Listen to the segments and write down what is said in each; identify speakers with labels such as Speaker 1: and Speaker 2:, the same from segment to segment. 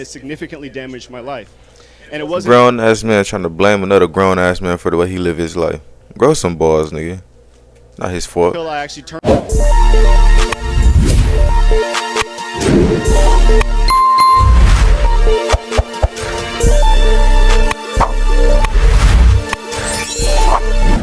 Speaker 1: It significantly damaged my life. And it wasn't
Speaker 2: Grown ass man trying to blame another grown ass man for the way he live his life. Grow some balls, nigga. Not his fault.
Speaker 1: until I actually turned.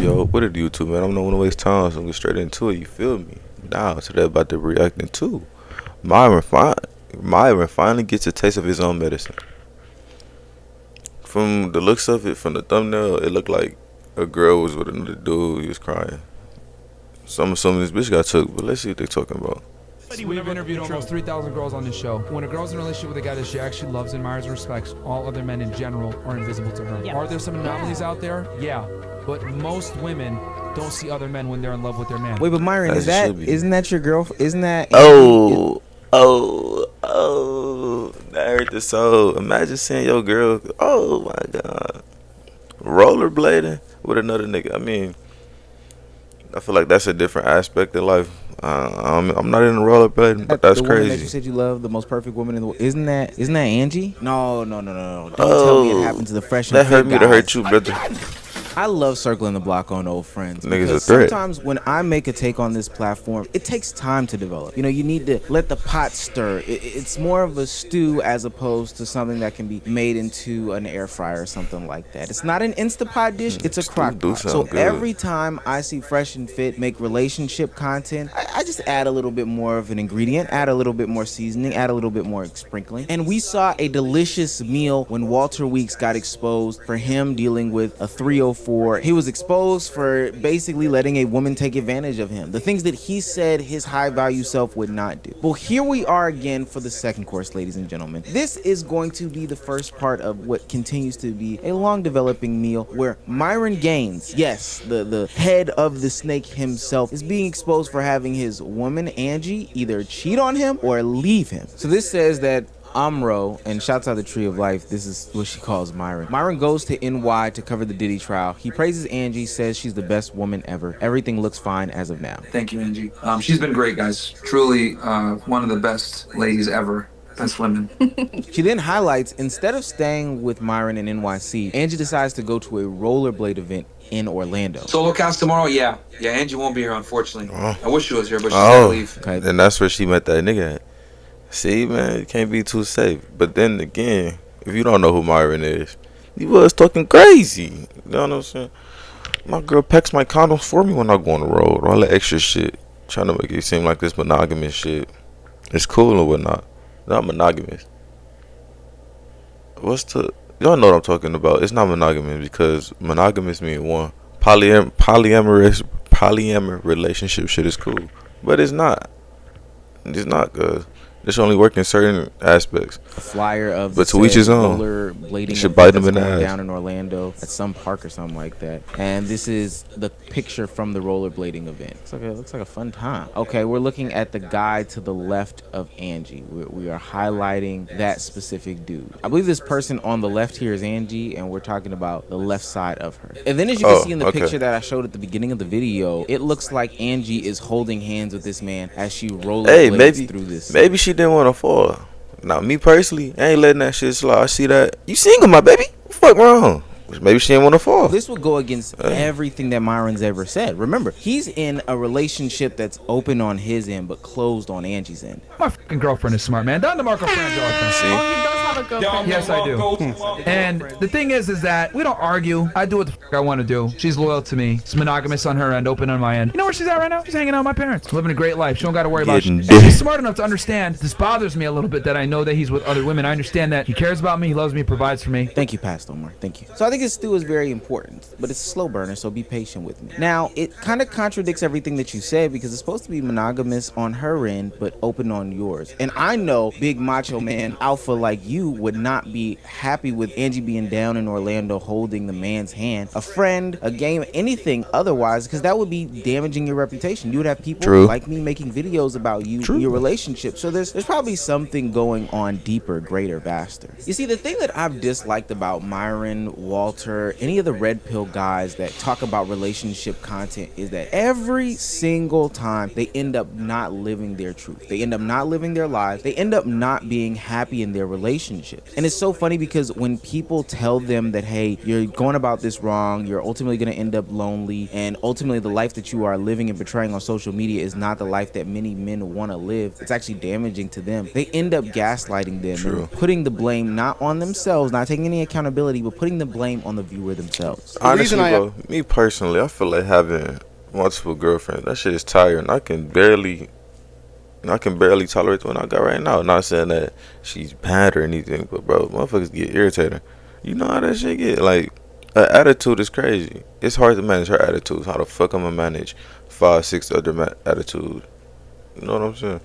Speaker 2: Yo, what it do, YouTube, man? I don't want to waste time, so I'm get straight into it. You feel me? Now, to that about the reacting too. Myron finally gets a taste of his own medicine. From the looks of it, from the thumbnail, it looked like a girl was with another dude. He was crying. So I'm assuming this bitch got took, but let's see what they're talking about.
Speaker 3: We've interviewed almost 3,000 girls on this show. When a girl's in a relationship with a guy that she actually loves, admires, and respects, all other men in general are invisible to her. Are there some anomalies out there? Yeah. But most women don't see other men when they're in love with their man.
Speaker 4: Wait, but Myron, isn't that your girl? Isn't that?
Speaker 2: Oh, that hurt the soul. Imagine seeing your girl. Oh my god, rollerblading with another nigga. I mean, I feel like that's a different aspect of life. I'm not into rollerblading, but that's
Speaker 4: the woman
Speaker 2: crazy.
Speaker 4: that you said you love, the most perfect woman in the world. Isn't that Angie? No. Don't tell me it happened to the fresh and
Speaker 2: that hurt
Speaker 4: fit
Speaker 2: me to
Speaker 4: guys.
Speaker 2: hurt you, brother.
Speaker 4: I love circling the block on old friends.
Speaker 2: Niggas
Speaker 4: because
Speaker 2: a threat.
Speaker 4: sometimes when I make a take on this platform, it takes time to develop. You know, you need to let the pot stir. It's more of a stew as opposed to something that can be made into an air fryer or something like that. It's not an Instapot dish, it's a crock pot. So
Speaker 2: good.
Speaker 4: every time I see Fresh and Fit make relationship content, I just add a little bit more of an ingredient, add a little bit more seasoning, add a little bit more sprinkling. And we saw a delicious meal when Walter Weeks got exposed for him dealing with a 304. He was exposed for basically letting a woman take advantage of him. The things that he said his high value self would not do. Well, here we are again for the second course, ladies and gentlemen. This is going to be the first part of what continues to be a long developing meal where Myron Gaines, yes, the head of the snake himself, is being exposed for having his woman Angie either cheat on him or leave him. So this says that Amro, and shouts out the Tree of Life, this is what she calls Myron. Myron goes to NY to cover the Diddy trial. He praises Angie, says she's the best woman ever. Everything looks fine as of now.
Speaker 5: Thank you, Angie. She's been great, guys. Truly one of the best ladies ever. Best women.
Speaker 4: She then highlights, instead of staying with Myron in NYC, Angie decides to go to a rollerblade event in Orlando.
Speaker 5: Solo cast tomorrow? Yeah, Angie won't be here, unfortunately. I wish she was here, but she's gotta leave.
Speaker 4: Okay.
Speaker 2: And that's where she met that nigga at. See, man, you can't be too safe. But then again, if you don't know who Myron is, he was talking crazy. You know what I'm saying? My girl packs my condoms for me when I go on the road. All that extra shit. Trying to make it seem like this monogamous shit. It's cool and whatnot. Not monogamous. Y'all know what I'm talking about. It's not monogamous because monogamous means one. Polyamorous relationship shit is cool. But it's not. It's not, cuz. This only work in certain aspects.
Speaker 4: A flyer of
Speaker 2: but to each his own.
Speaker 4: Rollerblading
Speaker 2: You should bite them in the ass.
Speaker 4: down in Orlando at some park or something like that. And this is the picture from the rollerblading event. Looks like a fun time. Okay, we're looking at the guy to the left of Angie. We are highlighting that specific dude. I believe this person on the left here is Angie, and we're talking about the left side of her. And then as you can see in the picture that I showed at the beginning of the video, it looks like Angie is holding hands with this man as she rollerblades through this.
Speaker 2: Maybe she didn't want to fall. Now, me personally, I ain't letting that shit slide. I see that. You single, my baby? What the fuck wrong? Maybe she didn't want to fall.
Speaker 4: This would go against everything that Myron's ever said. Remember, he's in a relationship that's open on his end, but closed on Angie's end.
Speaker 3: My fucking girlfriend is smart, man. Don DeMarco Frangio.
Speaker 2: See?
Speaker 6: Oh, he does have a girlfriend.
Speaker 3: Yes, I do. And the thing is that we don't argue. I do what the fuck I want to do. She's loyal to me. It's monogamous on her end, open on my end. You know where she's at right now? She's hanging out with my parents, living a great life. She don't got to worry about shit. She's smart enough to understand. This bothers me a little bit that I know that he's with other women. I understand that he cares about me, he loves me, provides for me.
Speaker 4: Thank you, Pastor Omar. Thank you. So I think this stew is very important, but it's a slow burner, so be patient with me. Now, it kind of contradicts everything that you said because it's supposed to be monogamous on her end, but open on yours. And I know big macho man alpha like you would not be happy with Angie being down in Orlando holding the man's hand, a friend, a game, anything otherwise, because that would be damaging your reputation. You would have people like me making videos about you and your relationship. So there's probably something going on deeper, greater, vaster. You see, the thing that I've disliked about Myron, Walter, any of the red pill guys that talk about relationship content is that every single time they end up not living their truth. They end up not living their lives. They end up not being happy in their relationship. relationships. And it's so funny because when people tell them that, hey, you're going about this wrong, you're ultimately going to end up lonely, and ultimately the life that you are living and portraying on social media is not the life that many men want to live, it's actually damaging to them. They end up gaslighting them and putting the blame not on themselves, not taking any accountability, but putting the blame on the viewer themselves.
Speaker 2: Honestly, bro, me personally, I feel like having multiple girlfriends, that shit is tiring. I can barely tolerate the one I got right now. Not saying that she's bad or anything, but bro, motherfuckers get irritating. You know how that shit get? Like, her attitude is crazy. It's hard to manage her attitude. How the fuck I'm gonna manage 5-6 other attitudes? You know what I'm saying?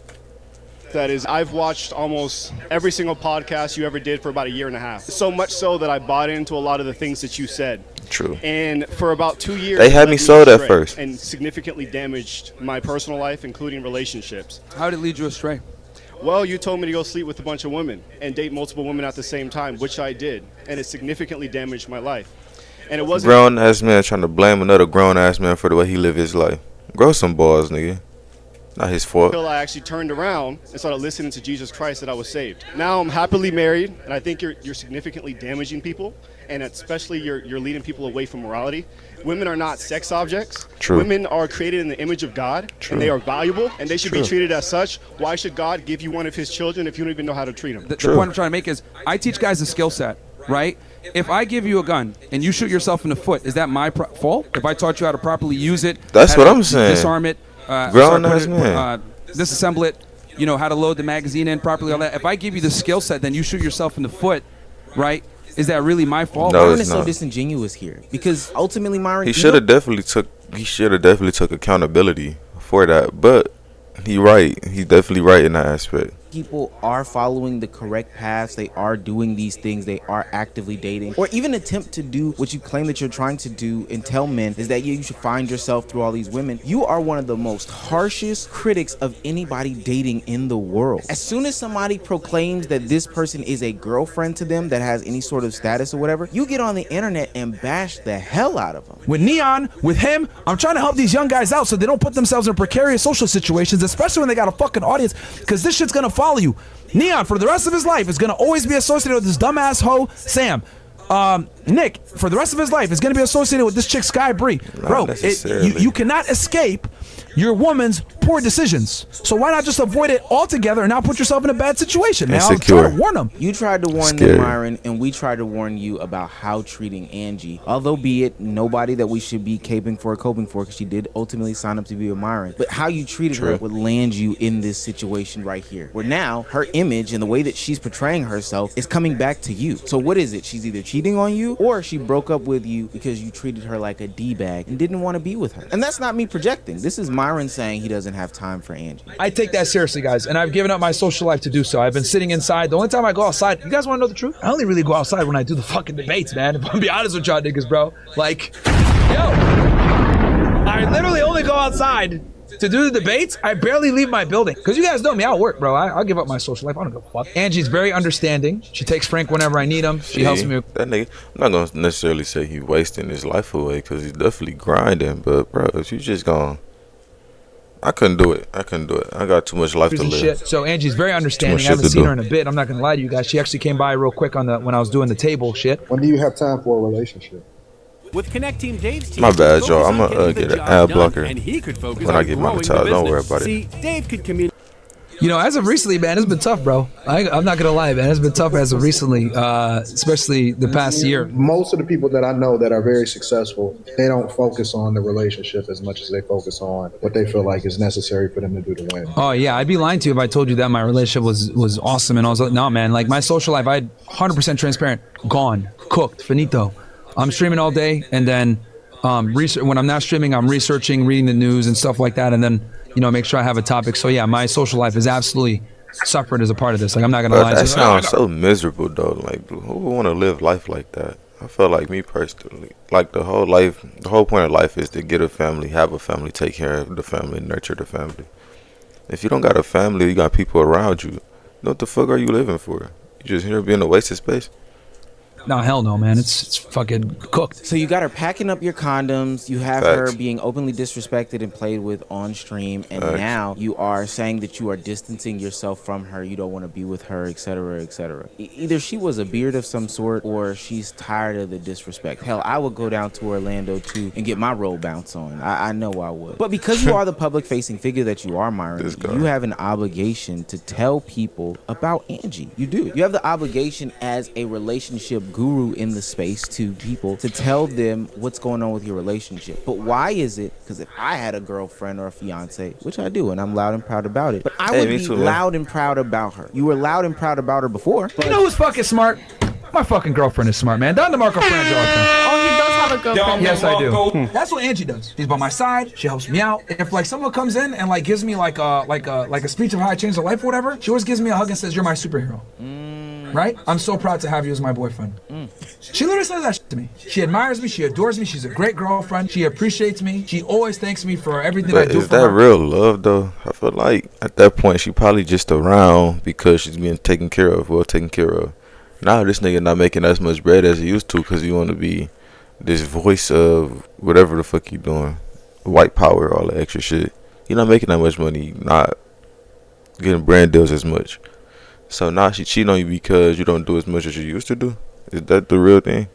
Speaker 1: That is, I've watched almost every single podcast you ever did for about a year and a half. So much so that I bought into a lot of the things that you said.
Speaker 2: True.
Speaker 1: And for about 2 years,
Speaker 2: they had me sold at first
Speaker 1: and significantly damaged my personal life, including relationships.
Speaker 6: How did it lead you astray?
Speaker 1: Well, you told me to go sleep with a bunch of women and date multiple women at the same time, which I did, and it significantly damaged my life. And it wasn't
Speaker 2: grown ass man trying to blame another grown ass man for the way he live his life. Grow some balls, nigga. Not his fault.
Speaker 1: Until I actually turned around and started listening to Jesus Christ that I was saved. Now I'm happily married, and I think you're significantly damaging people, and especially you're leading people away from morality. Women are not sex objects.
Speaker 2: True.
Speaker 1: Women are created in the image of God, and they are valuable, and they should be treated as such. Why should God give you one of his children if you don't even know how to treat them?
Speaker 6: The point I'm trying to make is, I teach guys a skill set, right? If I give you a gun and you shoot yourself in the foot, is that my fault? If I taught you how to properly use it,
Speaker 2: that's what I'm saying.
Speaker 6: Disarm it, disassemble it, you know, how to load the magazine in properly, all that. If I give you the skill set, then you shoot yourself in the foot, right? Is that really my fault?
Speaker 2: No,
Speaker 4: Myron is so disingenuous here because ultimately, Myron,
Speaker 2: he should have definitely took accountability for that. But he's definitely right in that aspect.
Speaker 4: People are following the correct paths. They are doing these things. They are actively dating, or even attempt to do what you claim that you're trying to do and tell men is that you should find yourself through all these women. You are one of the most harshest critics of anybody dating in the world. As soon as somebody proclaims that this person is a girlfriend to them that has any sort of status or whatever, you get on the internet and bash the hell out of them.
Speaker 3: With Neon, with him, I'm trying to help these young guys out so they don't put themselves in precarious social situations, especially when they got a fucking audience, because this shit's gonna follow you. Neon, for the rest of his life, is gonna always be associated with this dumbass hoe, Sam. Nick, for the rest of his life, is gonna be associated with this chick, Sky Bree. Bro, you cannot escape your woman's poor decisions. So why not just avoid it altogether and not put yourself in a bad situation? Now, I'm trying to warn them.
Speaker 4: You tried to warn them, Myron, and we tried to warn you about how treating Angie. Although be it nobody that we should be coping for, because she did ultimately sign up to be with Myron. But how you treated her would land you in this situation right here. Where now, her image and the way that she's portraying herself is coming back to you. So what is it? She's either cheating on you or she broke up with you because you treated her like a D-bag and didn't want to be with her. And that's not me projecting. This is Myron saying he doesn't have time for Angie.
Speaker 3: I take that seriously, guys, and I've given up my social life to do so. I've been sitting inside. The only time I go outside, you guys want to know the truth? I only really go outside when I do the fucking debates, man. If I'm be honest with y'all niggas, bro. Like, I literally only go outside to do the debates. I barely leave my building. Because you guys know me, I'll work, bro. I'll give up my social life. I don't give a fuck. Angie's very understanding. She takes Frank whenever I need him. She helps me.
Speaker 2: That nigga, I'm not going to necessarily say he's wasting his life away because he's definitely grinding. But, bro, if you just gone, I couldn't do it. I got too much life to live.
Speaker 3: Shit. So Angie's very understanding. I haven't seen her in a bit. I'm not going to lie to you guys. She actually came by real quick when I was doing the table shit.
Speaker 7: When do you have time for a relationship?
Speaker 8: With Connect Team Dave's team,
Speaker 2: my bad, y'all. I'm gonna get an ad blocker
Speaker 8: and he could focus
Speaker 2: when I get monetized. Don't worry about it.
Speaker 8: See, Dave could communicate.
Speaker 3: You know, as of recently, man, it's been tough, bro. I'm not gonna lie, man. It's been tough as of recently, especially the past year.
Speaker 7: Most of the people that I know that are very successful, they don't focus on the relationship as much as they focus on what they feel like is necessary for them to do to win.
Speaker 3: Oh yeah, I'd be lying to you if I told you that my relationship was awesome and I was like, no, man. Like my social life, I had 100% transparent, gone, cooked, finito. I'm streaming all day, and then when I'm not streaming, I'm researching, reading the news and stuff like that, and then make sure I have a topic. So yeah, my social life is absolutely suffered as a part of this. Like I'm not gonna lie.
Speaker 2: That sounds so miserable though. Like who would want to live life like that? I feel like me personally, like the whole point of life is to get a family, have a family, take care of the family, nurture the family. If you don't got a family, you got people around you. What the fuck are you living for? You just here being a waste of space?
Speaker 3: No, hell no, man. It's fucking cooked.
Speaker 4: So you got her packing up your condoms. You have
Speaker 2: Facts.
Speaker 4: her being openly disrespected and played with on stream, and
Speaker 2: Facts.
Speaker 4: now you are saying that you are distancing yourself from her. You don't want to be with her, etc., etc. Either she was a beard of some sort, or she's tired of the disrespect. Hell, I would go down to Orlando too and get my roll bounce on. I know I would. But because you are the public-facing figure that you are, Myron,
Speaker 2: This guy.
Speaker 4: you have an obligation to tell people about Angie. You do. You have the obligation as a relationship guru in the space to people to tell them what's going on with your relationship. But why is it? Because if I had a girlfriend or a fiance, which I do, and I'm loud and proud about it, but I would
Speaker 2: me
Speaker 4: be
Speaker 2: too, man.
Speaker 4: loud and proud about her. You were loud and proud about her before.
Speaker 3: You know who's fucking smart? My fucking girlfriend is smart, man. Don DeMarco Frangio.
Speaker 9: Oh, he does have a girlfriend.
Speaker 3: Yes, I do. That's what Angie does. She's by my side. She helps me out. If like someone comes in and like gives me like a speech of how I changed their life or whatever, she always gives me a hug and says, "You're my superhero." Right? I'm so proud to have you as my boyfriend. She literally says that shit to me. She admires me. She adores me. She's a great girlfriend. She appreciates me. She always thanks me for everything I
Speaker 2: But
Speaker 3: do
Speaker 2: is
Speaker 3: for
Speaker 2: that
Speaker 3: her.
Speaker 2: real love though? I feel like at that point she probably just around because she's being taken care of, well taken care of. Now this nigga not making as much bread as he used to because you want to be this voice of whatever the fuck you doing, white power, all that extra shit. You're not making that much money, not getting brand deals as much. So now she cheating on you because you don't do as much as you used to do. Is that the real thing?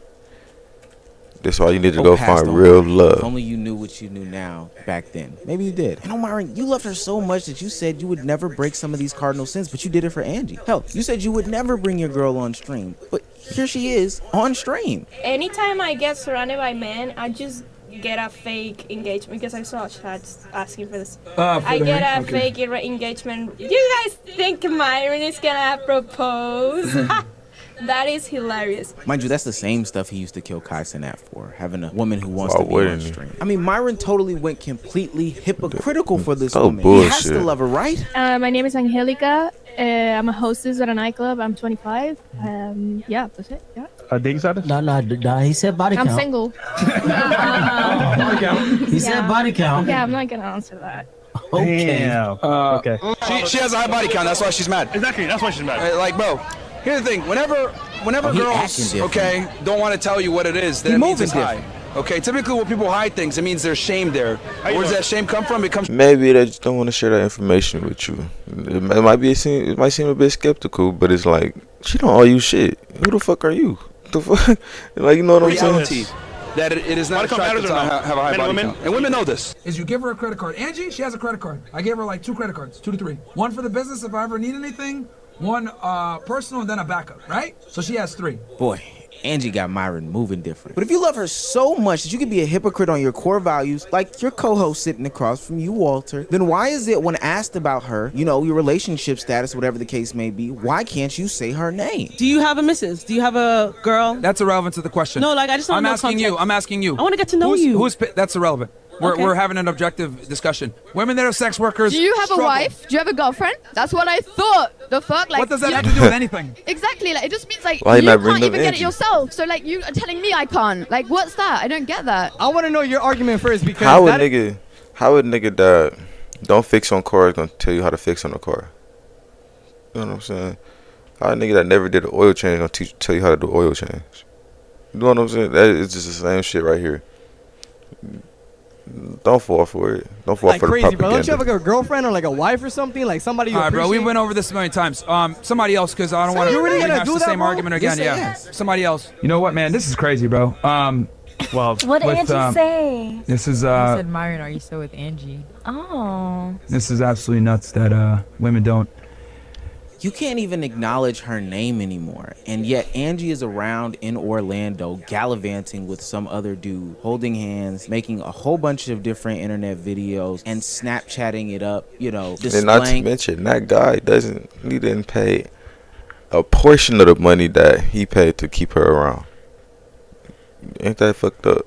Speaker 2: That's why you need to go
Speaker 4: past
Speaker 2: find
Speaker 4: on
Speaker 2: real
Speaker 4: her.
Speaker 2: love.
Speaker 4: If only you knew what you knew now back then. Maybe you did. You know, Myron, you loved her so much that you said you would never break some of these cardinal sins, but you did it for Angie. Hell, you said you would never bring your girl on stream, but here she is on stream.
Speaker 9: Anytime I get surrounded by men, I just get a fake engagement because I saw chats asking for this. I get a fake engagement. You guys think Myron is gonna propose? That is hilarious.
Speaker 4: Mind you, that's the same stuff he used to kill Kai Cenat for, having a woman who wants
Speaker 2: Why
Speaker 4: to be on
Speaker 2: wouldn't he?
Speaker 4: stream. I mean, Myron totally went completely hypocritical for this
Speaker 2: Oh,
Speaker 4: woman. He has to
Speaker 2: bullshit.
Speaker 4: love her, right?
Speaker 9: My name is Angelica. I'm a hostess at a nightclub. I'm 25. Yeah, that's it. Yeah.
Speaker 10: Dating status?
Speaker 11: No, he said body
Speaker 9: I'm
Speaker 11: count.
Speaker 9: single.
Speaker 11: He said body count.
Speaker 9: Yeah, I'm not gonna answer that.
Speaker 11: Okay.
Speaker 10: Damn. Okay.
Speaker 6: She has a high body count. That's why she's mad.
Speaker 8: Exactly. That's why she's mad.
Speaker 6: Like, bro, here's the thing. Whenever
Speaker 4: he acting
Speaker 6: girls,
Speaker 4: different.
Speaker 6: okay, don't want to tell you what it is, then
Speaker 4: He
Speaker 6: it means
Speaker 4: moving
Speaker 6: it's high. Okay, typically when people hide things, it means there's shame there. Where does that shame come from? It comes
Speaker 2: Maybe they just don't want to share that information with you. It might seem a bit skeptical, but it's like she don't owe you shit. Who the fuck are you? The fuck, like, you know what I'm saying?
Speaker 6: reality that it is not
Speaker 8: Body count
Speaker 6: attractive
Speaker 8: matters
Speaker 6: to
Speaker 8: or no?
Speaker 6: have a high
Speaker 8: Men and
Speaker 6: body
Speaker 8: women?
Speaker 6: count. And women know this.
Speaker 3: Is you give her a credit card. Angie, she has a credit card. I gave her like 2 credit cards, 2 to 3. One for the business if I ever need anything, one personal, and then a backup, right? So she has 3.
Speaker 4: Boy, Angie got Myron moving different. But if you love her so much that you can be a hypocrite on your core values, like your co-host sitting across from you, Walter, then why is it when asked about her, you know, your relationship status, whatever the case may be, why can't you say her name?
Speaker 12: Do you have a missus? Do you have a girl?
Speaker 3: That's irrelevant to the question.
Speaker 12: No, like I just want to know context.
Speaker 3: I'm asking you.
Speaker 12: I want to get to know you.
Speaker 3: That's irrelevant.
Speaker 12: Okay.
Speaker 3: We're having an objective discussion. Women that are sex workers.
Speaker 9: Do you have
Speaker 3: struggle.
Speaker 9: a wife? Do you have a girlfriend? That's what I thought. The fuck? Like,
Speaker 3: What does that have to do with anything?
Speaker 9: Exactly. Like, it just means like
Speaker 2: Why
Speaker 9: you
Speaker 2: not bring
Speaker 9: can't
Speaker 2: them
Speaker 9: even get it
Speaker 2: Angie?
Speaker 9: yourself. So like, you are telling me I can't. Like, what's that? I don't get that.
Speaker 10: I want to know your argument first because
Speaker 2: How a nigga that don't fix on cars gonna tell you how to fix on a car? You know what I'm saying? How a nigga that never did an oil change gonna tell you how to do oil change? You know what I'm saying? That is just the same shit right here. Don't fall for it. Don't fall
Speaker 10: like
Speaker 2: for the
Speaker 10: crazy,
Speaker 2: propaganda.
Speaker 10: bro. Don't you have like a girlfriend or like a wife or something? Like somebody you
Speaker 3: All right, bro. We
Speaker 10: appreciate?
Speaker 3: went over this a million times. Somebody else, because I don't want to
Speaker 10: You really gonna
Speaker 3: rehash
Speaker 10: do
Speaker 3: the
Speaker 10: that,
Speaker 3: same
Speaker 10: bro?
Speaker 3: argument again.
Speaker 4: Yes,
Speaker 3: Yeah.
Speaker 4: yes.
Speaker 3: Somebody else. You know what, man? This is crazy, bro.
Speaker 10: Well,
Speaker 13: What did Angie say?
Speaker 3: This is
Speaker 13: I said, Myron, are you still with Angie? Oh.
Speaker 3: this is absolutely nuts that women don't.
Speaker 4: You can't even acknowledge her name anymore. And yet Angie is around in Orlando gallivanting with some other dude, holding hands, making a whole bunch of different internet videos and Snapchatting it up, you know,
Speaker 2: And not to
Speaker 4: displaying.
Speaker 2: mention, that guy he didn't pay a portion of the money that he paid to keep her around. Ain't that fucked up?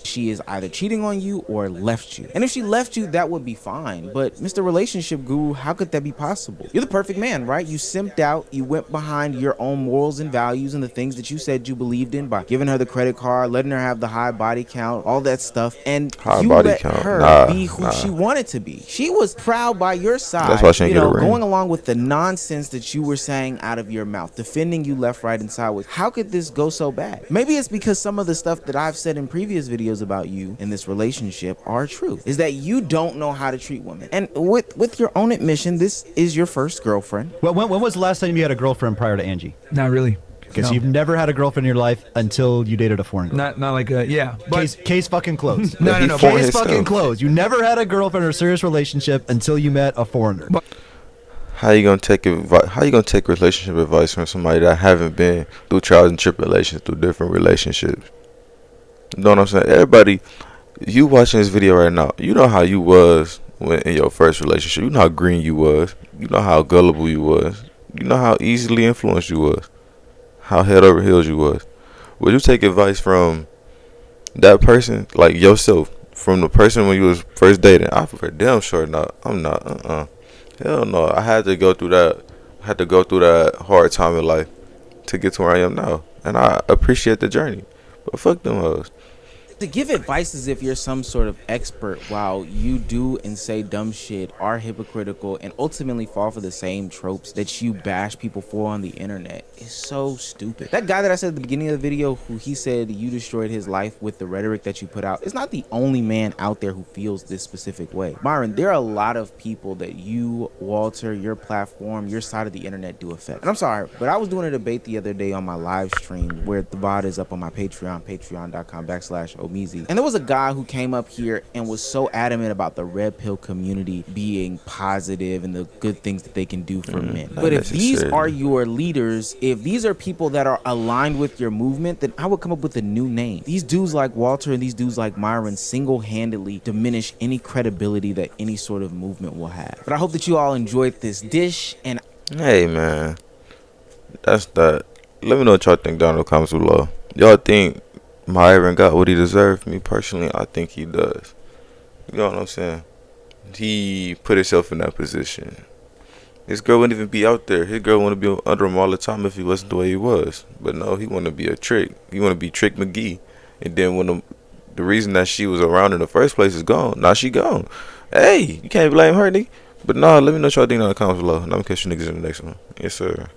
Speaker 4: she is either cheating on you or left you. And if she left you, that would be fine. But Mr. Relationship Guru, how could that be possible? You're the perfect man, right? You simped out, you went behind your own morals and values and the things that you said you believed in by giving her the credit card, letting her have the high body count, all that stuff, and you let her be who she wanted to be. She was proud by your side.
Speaker 2: That's why she didn't get a ring.
Speaker 4: Going along with the nonsense that you were saying out of your mouth, defending you left, right, and sideways. How could this go so bad? Maybe it's because some of the stuff that I've said in previous videos about you in this relationship are true. Is that you don't know how to treat women. And with your own admission, this is your first girlfriend.
Speaker 14: Well, when was the last time you had a girlfriend prior to Angie?
Speaker 3: Not really.
Speaker 14: Because you've never had a girlfriend in your life until you dated a foreign girl.
Speaker 3: Not like a, yeah. But
Speaker 14: case fucking closed.
Speaker 3: No.
Speaker 14: Case fucking closed. You never had a girlfriend or a serious relationship until you met a foreigner.
Speaker 2: How you gonna take relationship advice from somebody that haven't been through trials and tribulations through different relationships? You know what I'm saying? Everybody, you watching this video right now, you know how you was when in your first relationship. You know how green you was. You know how gullible you was. You know how easily influenced you was. How head over heels you was. Would you take advice from that person, like yourself, from the person when you was first dating? I for damn sure not. I'm not. Hell no. I had to go through that. I had to go through that hard time in life to get to where I am now, and I appreciate the journey. But fuck them hoes.
Speaker 4: To give advice as if you're some sort of expert while you do and say dumb shit, are hypocritical, and ultimately fall for the same tropes that you bash people for on the internet is so stupid. That guy that I said at the beginning of the video, who he said you destroyed his life with the rhetoric that you put out, is not the only man out there who feels this specific way. Myron, there are a lot of people that you, Walter, your platform, your side of the internet do affect. And I'm sorry, but I was doing a debate the other day on my live stream where the VOD is up on my Patreon, patreon.com/Omeezy. And there was a guy who came up here and was so adamant about the red pill community being positive and the good things that they can do for men. But if these are your leaders, if these are people that are aligned with your movement, then I would come up with a new name. These dudes like Walter and these dudes like Myron single-handedly diminish any credibility that any sort of movement will have. But I hope that you all enjoyed this dish. And
Speaker 2: hey man, that's that. Let me know what y'all think down in the comments below. Y'all think Myron got what he deserved? Me personally, I think he does. You know what I'm saying? He put himself in that position. His girl wouldn't even be out there. His girl wouldn't be under him all the time if he wasn't the way he was. But no, he wanted to be a trick. He wanted to be Trick McGee. And then when the reason that she was around in the first place is gone, now she gone. Hey, you can't blame her, nigga. But no, let me know what y'all think down in the comments below. And I'm gonna catch you niggas in the next one. Yes, sir.